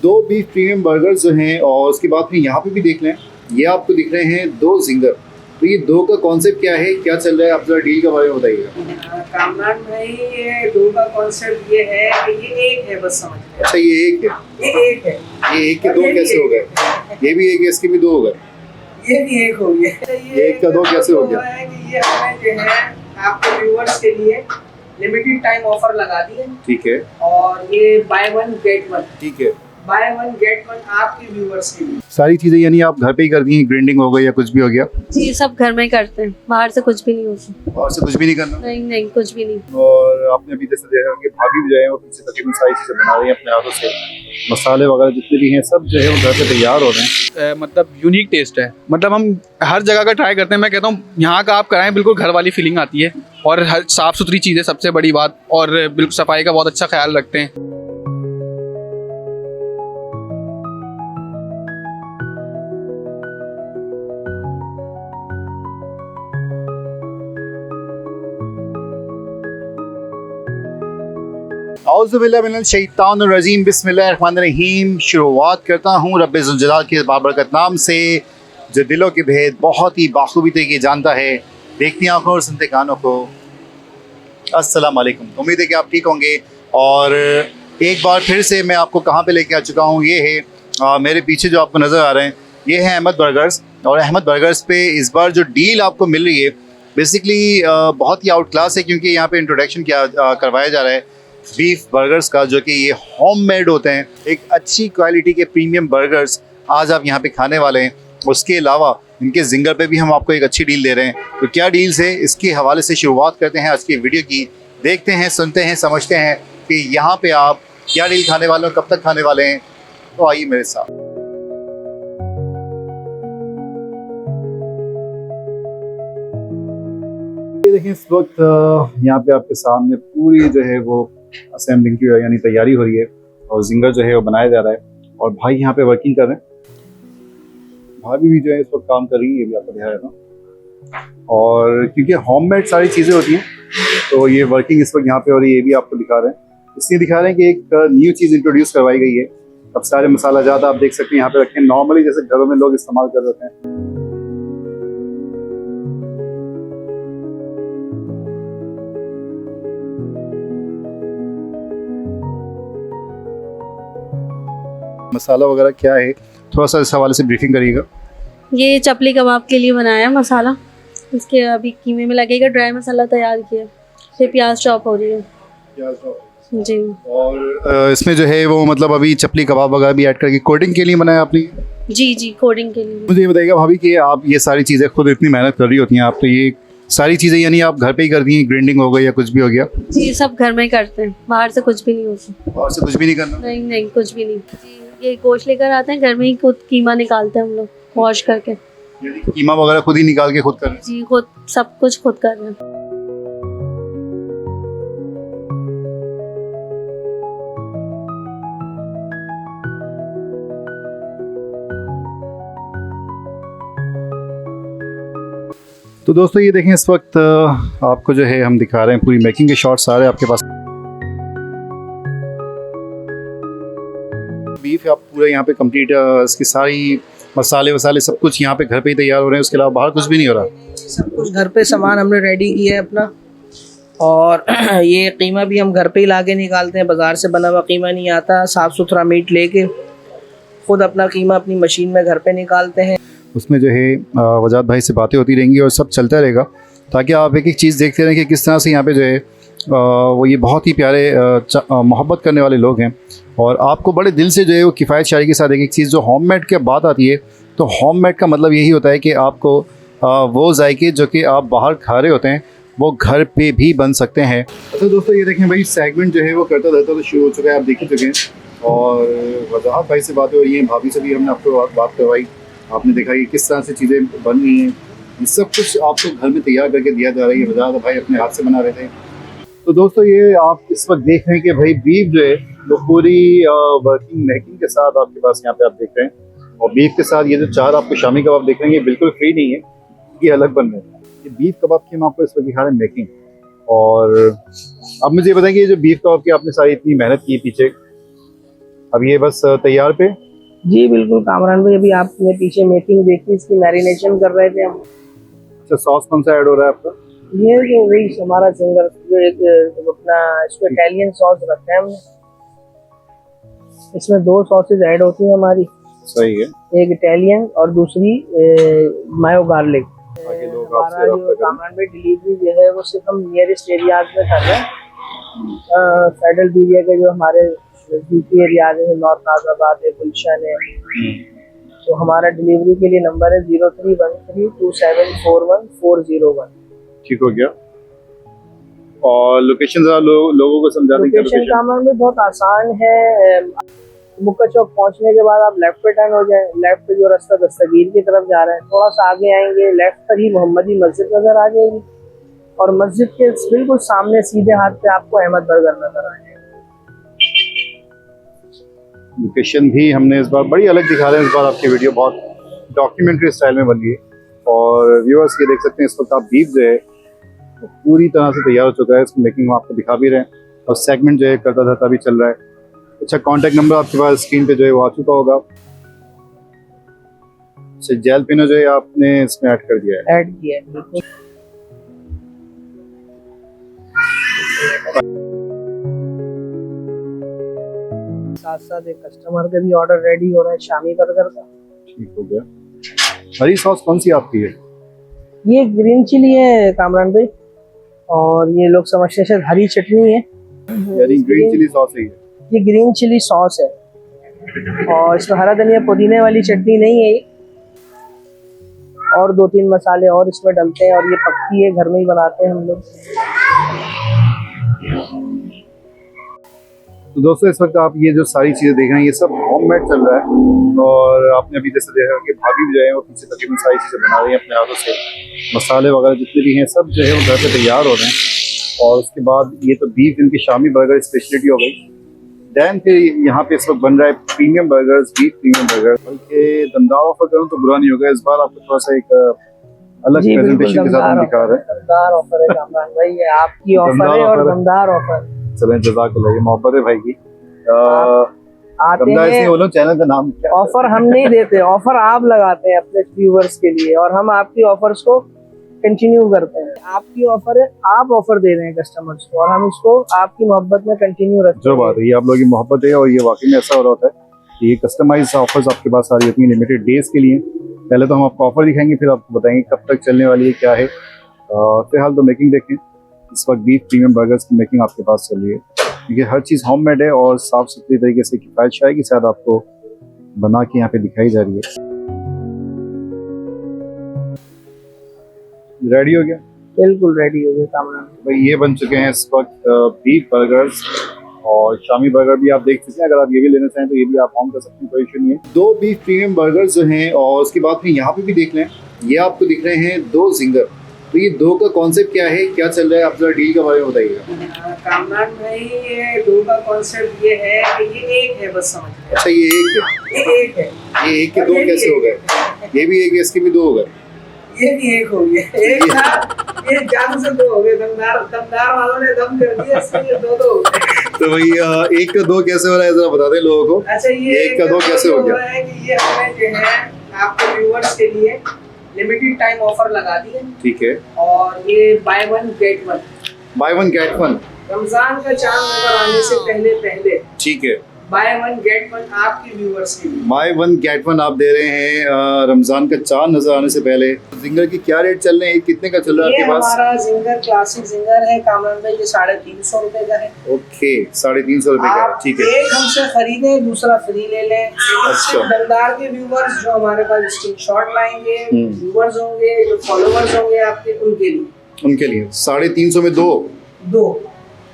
दो beef premium burgers जो हैं और उसके बाद में यहाँ पे भी देख लें, ये आपको दिख रहे हैं दो जिंगर। तो ये दो का कॉन्सेप्ट क्या है, क्या चल रहा है, आप जरा डील के बारे में बताइएगा। कामरान भाई, ये दो का कॉन्सेप्ट ये है कि ये एक है, बस समझ लो। अच्छा, ये एक है, ये एक है, ये एक के दो कैसे हो गए? ये भी एक है, इसके भी दो हो गए, ये भी एक हो गया। ये एक का दो कैसे हो गया? ये हमने जो है आपके व्यूअर्स के लिए लिमिटेड टाइम ऑफर लगा दी है। ठीक है, और ये बाय वन गेट वन, ठीक है, बाय वन गेट वन आपके व्यूअर्स के लिए। सारी चीजें यानी आप घर पे ही कर दी हैं, ग्राइंडिंग हो गई या कुछ भी हो गया? जी, सब घर में ही करते हैं, बाहर से कुछ भी नहीं होता। और से कुछ भी नहीं करना? नहीं नहीं, कुछ भी नहीं। और आपने अभी जैसे देखा कि भाभी भी जो है वो पीछे तकरीबन सारी चीजें बना रही हैं अपने हाथों से, मसाले वगैरह जितने भी हैं सब जो है वो घर पे तैयार हो रहे हैं। मतलब यूनिक टेस्ट है, मतलब हम हर जगह का ट्राई करते हैं। मैं कहता हूँ यहाँ का आप कराएं, बिल्कुल घर वाली फीलिंग आती है। और हर साफ़ सुथरी चीज़ें सबसे बड़ी बात, और बिल्कुल सफाई का बहुत अच्छा ख्याल रखते हैं। औज़ुबिल्लाहिमिनश्शैतानिर्रजीम, बिस्मिल्लाहिर्रहमानिर्रहीम। शुरुआत करता हूँ रब्बे ज़ुल जलाल के बाबरकत नाम से, जो दिलों के भेद बहुत ही बाखूबी तरीके जानता है, देखती आंखों और सुनते कानों को। अस्सलाम वालेकुम, उम्मीद है कि आप ठीक होंगे। और एक बार फिर से मैं आपको कहाँ पे लेके आ चुका हूँ, ये है मेरे पीछे जो आपको नज़र आ रहे हैं, ये है अहमद बर्गर्स। और अहमद बर्गर्स पे इस बार जो डील आपको मिल रही है बेसिकली बहुत ही आउट क्लास है, क्योंकि यहाँ पे इंट्रोडक्शन करवाया जा रहा है बीफ बर्गर्स का, जो कि ये होममेड होते हैं। एक अच्छी क्वालिटी के प्रीमियम बर्गर्स आज आप यहाँ पे खाने वाले हैं। उसके अलावा इनके जिंगर पे भी हम आपको एक अच्छी डील दे रहे हैं। तो क्या डील्स है, इसके हवाले से शुरुआत करते हैं आज की वीडियो की। देखते हैं, सुनते हैं, समझते हैं कि यहाँ पे आप क्या डील खाने वाले हैं, कब तक खाने वाले हैं। तो आइए मेरे साथ। ये देखें, इस वक्त यहाँ पे आपके सामने पूरी जो है वो असेंबलिंग की यानी तैयारी हो रही है और जिंगर जो है वो बनाया जा रहा है। और भाई यहाँ पे वर्किंग कर रहे हैं, भाभी भी जो है इस वक्त काम कर रही है, ये भी आपको दिखा रहा था। और क्योंकि होममेड सारी चीज़ें होती हैं तो ये वर्किंग इस वक्त यहाँ पे हो रही है, ये भी आपको दिखा रहे हैं। इसलिए दिखा रहे हैं कि एक न्यू चीज़ इंट्रोड्यूस करवाई गई है। अब सारे मसाला ज़्यादा आप देख सकते हैं यहाँ पे रखे हैं, नॉर्मली जैसे घरों में लोग इस्तेमाल कर रहे हैं। मसाला वगैरह क्या है, थोड़ा सा इस हवाले से ब्रीफिंग करिएगा। ये चपली कबाब के लिए बनाया है मसाला, इसके अभी कीमे में लगेगा। ड्राई मसाला तैयार किया, फिर प्याज चॉप हो रही है जी। और इसमें जो है वो मतलब अभी चपली कबाब वगैरह भी ऐड करके कोटिंग के लिए बनाया आपने? जी जी, कोडिंग के लिए। मुझे ये बताइएगा भाभी कि आप ये सारी चीज़ें खुद इतनी मेहनत कर रही होती हैं, आप तो ये सारी चीज़ें यानी आप घर पे ही कर दी हैं, ग्राइंडिंग हो गई या कुछ भी हो गया? जी, सब घर में ही करते हैं, बाहर से कुछ भी नहीं होता। और से कुछ भी नहीं करना? नहीं नहीं, कुछ भी नहीं जी। ये गोश्त लेकर आते हैं, घर में ही खुद कीमा निकालते हैं हम लोग वॉश करके। कीमा वगैरह खुद ही निकाल के खुद कर रहे हैं? जी, खुद सब कुछ खुद कर रहे हैं। तो दोस्तों ये देखें, इस वक्त आपको जो है हम दिखा रहे हैं पूरी मेकिंग के शॉट्स आ रहे हैं आपके पास। बीफ आप पूरा यहाँ पे कंप्लीट, इसकी सारी मसाले वसाले सब कुछ यहाँ पे घर पे ही तैयार हो रहे हैं, उसके अलावा बाहर कुछ भी नहीं हो रहा? सब कुछ घर पे सामान हमने रेडी किया है अपना। और ये कीमा भी हम घर पे ही लाके निकालते हैं, बाज़ार से बना हुआ कीमा नहीं आता। साफ़ सुथरा मीट लेके खुद अपना कीमा अपनी मशीन में घर पे निकालते हैं। उसमें जो है वजाद भाई से बातें होती रहेंगी और सब चलता रहेगा, ताकि आप एक एक चीज़ देखते रहें कि किस तरह से यहाँ पे जो है वो ये बहुत ही प्यारे मोहब्बत करने वाले लोग हैं। और आपको बड़े दिल से जो है वो किफ़ायत शारी के साथ एक चीज़ जो होममेड के बात आती है, तो होममेड का मतलब यही होता है कि आपको वो जायके जो कि आप बाहर खा रहे होते हैं वो घर पे भी बन सकते हैं। अच्छा दोस्तों ये देखें भाई, सेगमेंट जो है वो करता रहता तो शुरू हो चुका है, आप देख ही चुके हैं। और वजाहत भाई से बातें हो रही हैं, भाभी से भी हमने आपको बात करवाई, आपने देखा कि किस तरह से चीज़ें बन रही हैं। ये सब कुछ आपको घर में तैयार करके दिया जा रही है, वजाहत भाई अपने हाथ से बना रहे थे। तो दोस्तों ये आप इस वक्त देख रहे हैं कि भाई बीफ जो है वो पूरी वर्किंग मेकिंग के साथ आपके पास यहाँ पे आप देख रहे हैं। और बीफ के साथ ये जो चार आपको शामी कबाब देख रहे हैं, ये बिल्कुल फ्री नहीं है, ये अलग बन रहे हैं। ये बीफ कबाब की हम आपको इस वक्त दिखा रहे हैं मेकिंग। और अब मुझे ये बताएं कि ये जो बीफ कबाब की आपने सारी इतनी मेहनत की पीछे, अब ये बस तैयार पे। जी बिल्कुल कामरान भाई, अभी आपने पीछे मेकिंग देखी, इसकी मैरिनेशन कर रहे थे हम। अच्छा, सॉस कौन सा ऐड हो रहा है आपका? ये जो वही हमारा सिंगर जो एक अपना इसको इटालियन सॉस रखते हैं हमने, इसमें 2 सॉसेज ऐड होती हैं हमारी, सही है। एक इटालियन और दूसरी मायो गार्लिक। ताकि लोग हमारा आपसे जो रब्ता करें। कामरान भाई डिलीवरी जो है वो सिर्फ हम नियरेस्ट एरियाज में कर रहे हैं। फेडरल एरिया के जो हमारे नजदीकी एरियाज है, नॉर्थ नाजाबाद है, गुलशन है, तो हमारा डिलीवरी के लिए नंबर है 03132741 ठीक हो गया। और लोकेशन जरा लोगों को समझा दें। लोकेशन कामरान में बहुत आसान है। मुक्का चौक पहुंचने के बाद आप लेफ्ट पे टर्न हो जाए, लेफ्ट पे जो रास्ता दस्तगीर की तरफ जा रहा है, थोड़ा सा आगे आएंगे, लेफ्ट पर ही मोहम्मदी मस्जिद नजर आ जाएगी और मस्जिद के बिल्कुल सामने सीधे हाथ पे आपको अहमद बर्गर नजर आ जाएगा। लोकेशन भी हमने इस बार बड़ी अलग दिखा रहे हैं। इस बार आपकी वीडियो बहुत डॉक्यूमेंट्री स्टाइल में बन गई है। और व्यूअर्स ये देख सकते हैं, इस वक्त आप बीफ जो है वो पूरी तरह से तैयार हो चुका है। इसकी मेकिंग हम आपको दिखा भी रहे हैं और सेगमेंट जो है करता धरता भी चल रहा है। अच्छा, कांटेक्ट नंबर आपके पास स्क्रीन पे जो है वो आ चुका होगा। अच्छा, जेल पिनो जो है आपने इसमें ऐड कर दिया है। ऐड किया है बिल्कुल। साथ साथ एक कस्टमर का भी ऑर्डर रेडी हो रहा है शामी बर्गर का। ठीक हो गया। हरी सॉस कौन सी आपकी है? ये ग्रीन चिली है कामरान भाई, और ये लोग समझते हैं शायद हरी चटनी है, यानी ग्रीन चिली सॉस है ये ग्रीन चिली सॉस है। और इसमें हरा धनिया पुदीने वाली चटनी नहीं है ये, और 2-3 मसाले और इसमें डलते हैं, और ये पक्की है, घर में ही बनाते हैं हम लोग। तो दोस्तों, इस वक्त आप ये जो सारी चीज़ें देख रहे हैं ये सब होममेड चल रहा है। और आपने अभी जैसे देखा कि भाभी भी जो है वो पीछे तकरीबन सारी चीज़ें बना रही हैं अपने हाथों से। मसाले वगैरह जितने भी हैं सब जो है वो घर पे तैयार हो रहे हैं। और उसके बाद ये तो बीफ इनकी शामी बर्गर स्पेशलिटी हो गई। दैन फिर यहाँ पे इस वक्त बन रहा है premium burgers, beef premium burger. बल्कि दमदार ऑफर करूँ तो बुरा नहीं होगा। इस बार आपको थोड़ा सा एक अलग जी प्रेजेंटेशन के साथ हम दिखा रहे हैं। दमदार ऑफर है कामरान भाई, ये आपकी ऑफर है और दमदार ऑफर। चलें, जज़ाकल्लाह, ये मोहब्बत है भाई की। आते हैं, बोलो चैनल का नाम क्या? ऑफर हम नहीं देते, ऑफर आप लगाते हैं अपने व्यूवर्स के लिए, और हम आपकी ऑफर्स को कंटिन्यू करते हैं। आपकी ऑफर है, आप ऑफर दे रहे हैं कस्टमर्स को, और हम इसको आपकी मोहब्बत में कंटिन्यू रखते हैं। जो बात है, ये आप लोगों की मोहब्बत है और ये वाकई में ऐसा हो रहा होता है कि ये कस्टमाइज ऑफर्स आपके पास आ रही होती हैं लिमिटेड डेज के लिए। पहले तो हम आपको ऑफर दिखाएंगे, फिर आपको बताएंगे कब तक चलने वाली है, क्या है। फिलहाल तो मेकिंग देखें। इस वक्त बीफ प्रीमियम बर्गर्स की मेकिंग आपके पास चल रही है, क्योंकि हर चीज़ होममेड है और साफ़ सुथरी तरीके से किफ़ायत शायद की शायद आपको बना के यहाँ पे दिखाई जा रही है। रेडी हो गया? बिल्कुल रेडी हो गया कामरान भाई। ये बन चुके हैं इस वक्त बीफ बर्गर्स और शामी बर्गर भी आप देख सकते हैं। अगर आप ये भी लेना चाहें तो ये भी आप ऑन कर सकते हैं, कोई इशू नहीं है। 2 बीफ प्रीमियम बर्गर्स जो हैं, और उसके बाद में यहाँ पे भी देख लें, ये आपको दिख रहे हैं 2 जिंगर। तो ये 2 का कॉन्सेप्ट क्या है, क्या चल रहा है, आप जरा डील के बारे में बताइएगा। कामरान भाई, ये 2 का कॉन्सेप्ट ये है कि ये एक है, बस समझ लीजिए। अच्छा, ये एक है, ये एक है, ये 1 के 2 कैसे हो गए? ये भी 1 है, इसके भी 2 हो गए। ये भी एक हो गया, एक था, ये जादू से 2 हो गए। दमदार वालों ने दम कर दिया, इसलिए 2 हो गए। तो भाई 1 का 2 कैसे हो रहा है, जरा बता दें लोगों को। अच्छा, ये 1 का 2 कैसे हो गया? है कि ये हमने जो है आपके व्यूअर्स के लिए लिमिटेड टाइम ऑफर लगा दी है। ठीक है, और ये buy 1 get 1, buy 1 get 1। Ramzan का चांद नजर आने से पहले ठीक है, बाय 1 गेट 1 आपके व्यूअर्स के लिए। बाय 1 गेट 1 आप दे रहे हैं रमजान का चांद नजर आने से पहले। जिंगर की क्या रेट चल रहे हैं, कितने का चल रहा है ये आपके पास? हमारा जिंगर क्लासिक जिंगर है कामरान भाई, ये 350 रुपए का है। ओके, 350 रुपए का है। आप ठीक है, एक हमसे खरीदे, दूसरा फ्री ले लें। अच्छा। दमदार के व्यूअर्स जो हमारे पास स्क्रीनशॉट लाएंगे, व्यूअर्स होंगे, जो फॉलोअर्स होंगे आपके, उनके लिए 350 में 2।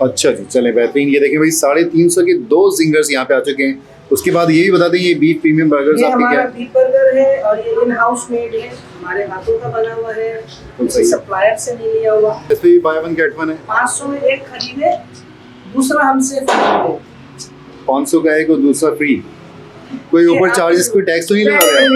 अच्छा जी, चलें, बेहतरीन। ये देखें भाई, 350 के 2 जिंगर्स यहाँ पे आ चुके हैं। उसके बाद ये भी बता दें, ये बीफ प्रीमियम बर्गर्स ये आपके क्या हमारा है? बीफ बर्गर है, और ये इन हाउस मेड है, हमारे हाथों का बना हुआ है, सही। सप्लायर से नहीं लिया हुआ। इस पे भी बाय 1 गेट 1 है। 500 में एक खरीदे, दूसरा हमसे फ्री है। 500 का एक और दूसरा फ्री। कोई ऊपर चार्जेस, कोई टैक्स तो नहीं लगा रहा है?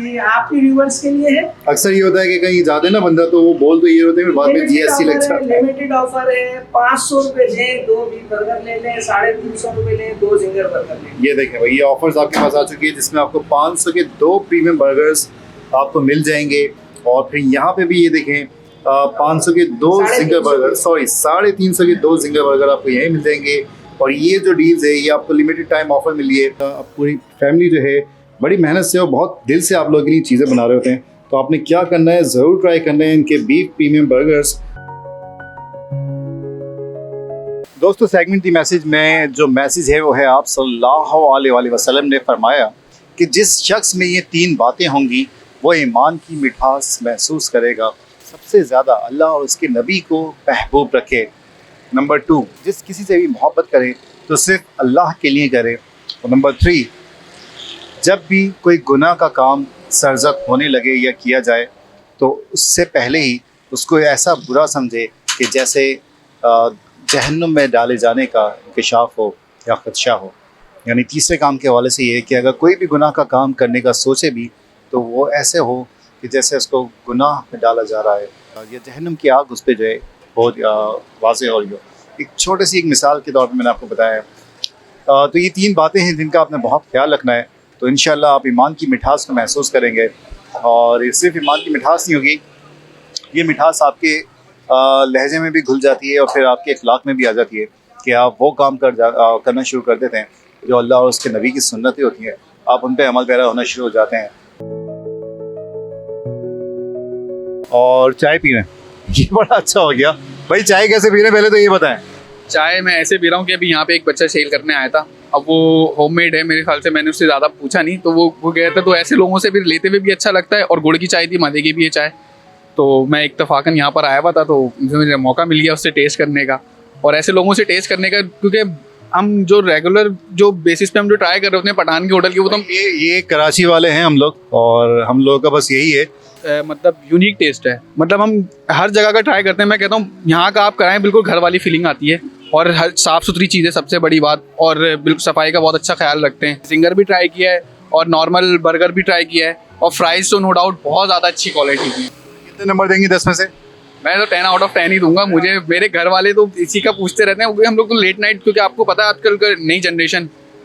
ये आपके व्यूवर्स के लिए है। अक्सर ये होता है कि कहीं जाते ना बंदा तो वो बोल तो ये होते हैं बाद में GST लग जाता है। लिमिटेड ऑफर है, 500 रुपए दें 2 बीफ बर्गर ले लें, 350 रुपए लें 2 जिंगर बर्गर लें। ये देखें भाई, ये ऑफर्स आपके पास आ चुकी है जिसमें आपको 500 के 2 प्रीमियम बर्गर्स आपको मिल जाएंगे। और फिर यहाँ पे भी ये देखें 500 के 2 जिंगर बर्गर, सॉरी 350 के 2 जिंगर बर्गर आपको यहीं मिल जाएंगे। और ये जो डील्स है ये आपको लिमिटेड टाइम ऑफर मिली है। अब पूरी फैमिली जो है बड़ी मेहनत से और बहुत दिल से आप लोगों के लिए चीज़ें बना रहे होते हैं, तो आपने क्या करना है, ज़रूर ट्राई करना है इनके बीफ प्रीमियम बर्गर्स। दोस्तों, सेगमेंट दी मैसेज में जो मैसेज है वो है आप सल्लल्लाहु अलैहि वसल्लम ने फरमाया कि जिस शख्स में ये 3 बातें होंगी वो ईमान की मिठास महसूस करेगा। सबसे ज़्यादा अल्लाह और उसके नबी को महबूब रखे। नंबर 2, जिस किसी से भी मोहब्बत करे तो सिर्फ अल्लाह के लिए करे। और नंबर 3, जब भी कोई गुनाह का काम सरजद होने लगे या किया जाए तो उससे पहले ही उसको ऐसा बुरा समझे कि जैसे जहन्नुम में डाले जाने का इंकशाफ हो या ख़दशा हो। यानी तीसरे काम के हवाले से ये है कि अगर कोई भी गुनाह का काम करने का सोचे भी तो वो ऐसे हो कि जैसे उसको गुनाह में डाला जा रहा है या जहन्नुम की आग उस पर जो है बहुत वाज़ेह हो रही हो। एक छोटी सी एक मिसाल के तौर पर मैंने आपको बताया। तो ये 3 बातें हैं जिनका आपने बहुत ख्याल रखना है, तो इंशाल्लाह आप ईमान की मिठास को महसूस करेंगे। और ये सिर्फ ईमान की मिठास नहीं होगी, ये मिठास आपके लहजे में भी घुल जाती है और फिर आपके अखलाक में भी आ जाती है कि आप वो काम करना शुरू कर देते हैं जो अल्लाह और उसके नबी की सुन्नतें होती हैं, आप उन पर अमल पैरा होना शुरू हो जाते हैं। और चाय पी रहे हैं, ये बड़ा अच्छा हो गया भाई। चाय कैसे पी रहे हैं पहले तो ये बताएं। चाय मैं ऐसे पी रहा हूँ कि अभी यहाँ पे एक बच्चा सेल करने आया था, अब वो होममेड है मेरे ख्याल से, मैंने उससे ज़्यादा पूछा नहीं, तो वो कहता था तो ऐसे लोगों से फिर लेते हुए भी अच्छा लगता है। और गुड़ की चाय थी, मज़े की भी है चाय, तो मैं इत्तफाकन यहाँ पर आया हुआ था तो मुझे मौका मिल गया उससे टेस्ट करने का और ऐसे लोगों से टेस्ट करने का, क्योंकि हम जो रेगुलर जो बेसिस पे हम जो ट्राई कर रहे होते हैं पठान के होटल की, वो तो ये कराची वाले हैं हम लोग और हम लोगों का बस यही है मतलब यूनिक टेस्ट है। मतलब हम हर जगह का ट्राई करते हैं। मैं कहता हूँ यहाँ का आप कराएं, बिल्कुल घर वाली फीलिंग आती है और हर साफ़ सुथरी चीज़ें सबसे बड़ी बात, और बिल्कुल सफाई का बहुत अच्छा ख्याल रखते हैं। जिंगर भी ट्राई किया है और नॉर्मल बर्गर भी ट्राई किया है और फ्राइज़ तो नो डाउट बहुत ज़्यादा अच्छी क्वालिटी की है। कितने नंबर देंगे 10 में से? मैं तो 10 आउट ऑफ 10 ही दूंगा। मुझे मेरे घर वाले तो इसी का पूछते रहते हैं, क्योंकि हम लोग तो लेट नाइट, क्योंकि आपको पता है आजकल का नई जनरेशन